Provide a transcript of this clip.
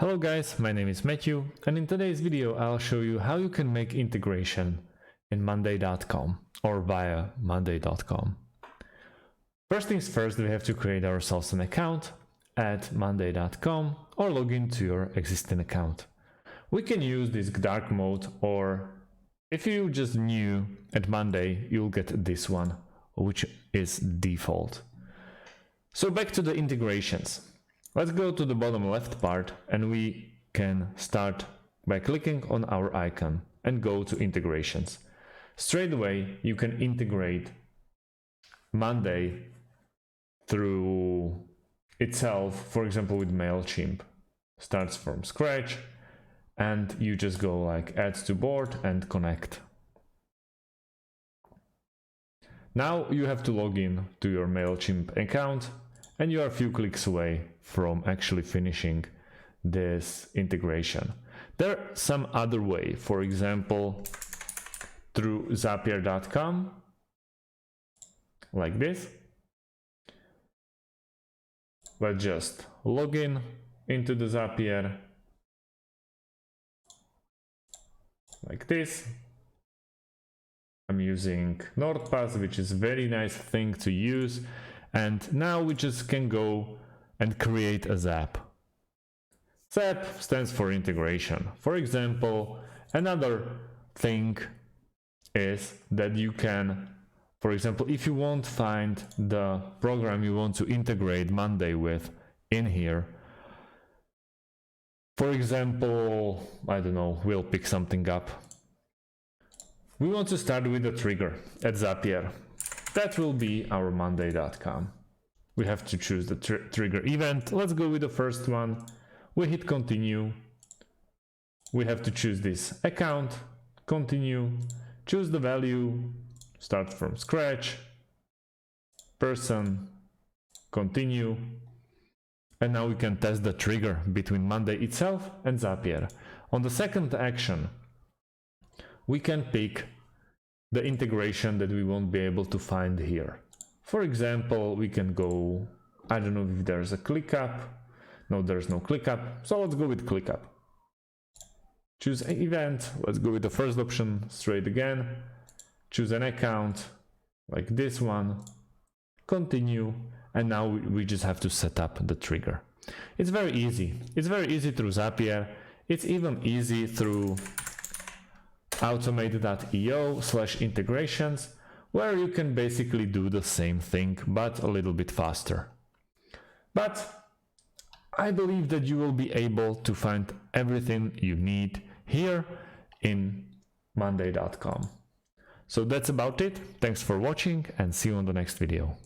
Hello guys, my name is Matthew, and in today's video I'll show you how you can make integration in Monday.com or via Monday.com. First things first, we have to create ourselves an account at Monday.com or log into your existing account. We can use this dark mode, or if you just new at Monday, you'll get this one, which is default. So back to the integrations. Let's go to the bottom left part, and we can start by clicking on our icon and go to integrations. Straight away, you can integrate Monday through itself, for example, with MailChimp. Starts from scratch, and you just go like add to board and connect. Now you have to log in to your MailChimp account, and you are a few clicks away from actually finishing this integration. There are some other way, for example, through Zapier.com, like this. Let's just log in into the Zapier, like this. I'm using NordPass, which is a very nice thing to use. And now we just can go and create a Zap. Zap stands for integration. For example, another thing is that you can, for example, if you won't find the program you want to integrate Monday with in here, for example, I don't know, we'll pick something up. We want to start with a trigger at Zapier. That will be our Monday.com. We have to choose the trigger event. Let's go with the first one. We hit continue. We have to choose this account, continue, choose the value, start from scratch, person, continue. And now we can test the trigger between Monday itself and Zapier. On the second action, we can pick the integration that we won't be able to find here. For example, we can go, I don't know if there's a ClickUp. No, there's no ClickUp. So let's go with ClickUp. Choose an event. Let's go with the first option straight again. Choose an account like this one. Continue. And now we just have to set up the trigger. It's very easy. It's very easy through Zapier. It's even easy through automate.io/integrations, where you can basically do the same thing, but a little bit faster. But I believe that you will be able to find everything you need here in Monday.com. So that's about it. Thanks for watching, and see you on the next video.